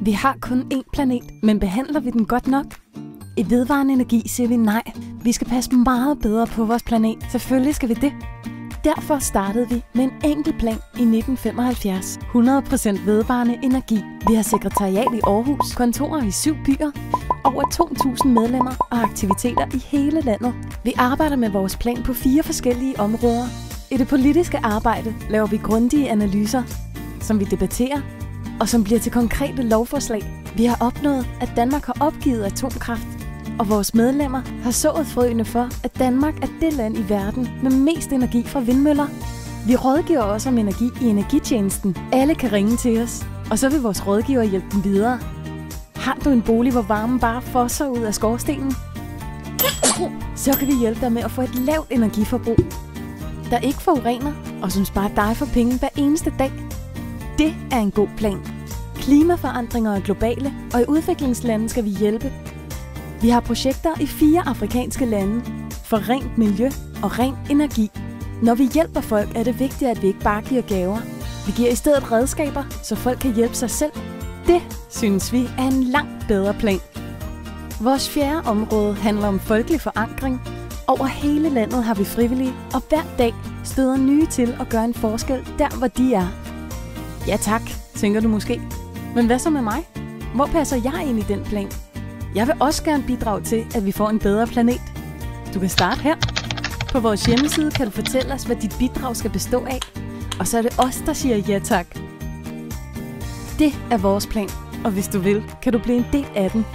Vi har kun én planet, men behandler vi den godt nok? I vedvarende energi siger vi nej. Vi skal passe meget bedre på vores planet. Selvfølgelig skal vi det. Derfor startede vi med en enkel plan i 1975. 100% vedvarende energi. Vi har sekretariat i Aarhus, kontorer i 7 byer, over 2.000 medlemmer og aktiviteter i hele landet. Vi arbejder med vores plan på 4 forskellige områder. I det politiske arbejde laver vi grundige analyser, som vi debatterer, og som bliver til konkrete lovforslag. Vi har opnået, at Danmark har opgivet atomkraft, og vores medlemmer har sået frøene for, at Danmark er det land i verden med mest energi fra vindmøller. Vi rådgiver også om energi i energitjenesten. Alle kan ringe til os, og så vil vores rådgiver hjælpe dem videre. Har du en bolig, hvor varmen bare fosser ud af skorstenen? Så kan vi hjælpe dig med at få et lavt energiforbrug, der ikke forurener, og som sparer dig for penge hver eneste dag. Det er en god plan. Klimaforandringer er globale, og i udviklingslande skal vi hjælpe. Vi har projekter i 4 afrikanske lande for rent miljø og ren energi. Når vi hjælper folk, er det vigtigt, at vi ikke bare giver gaver. Vi giver i stedet redskaber, så folk kan hjælpe sig selv. Det synes vi er en langt bedre plan. Vores 4. område handler om folkelig forankring. Over hele landet har vi frivillige, og hver dag støder nye til at gøre en forskel der, hvor de er. Ja tak, tænker du måske. Men hvad så med mig? Hvor passer jeg ind i den plan? Jeg vil også gerne bidrage til, at vi får en bedre planet. Du kan starte her. På vores hjemmeside kan du fortælle os, hvad dit bidrag skal bestå af. Og så er det os, der siger ja tak. Det er vores plan, og hvis du vil, kan du blive en del af den.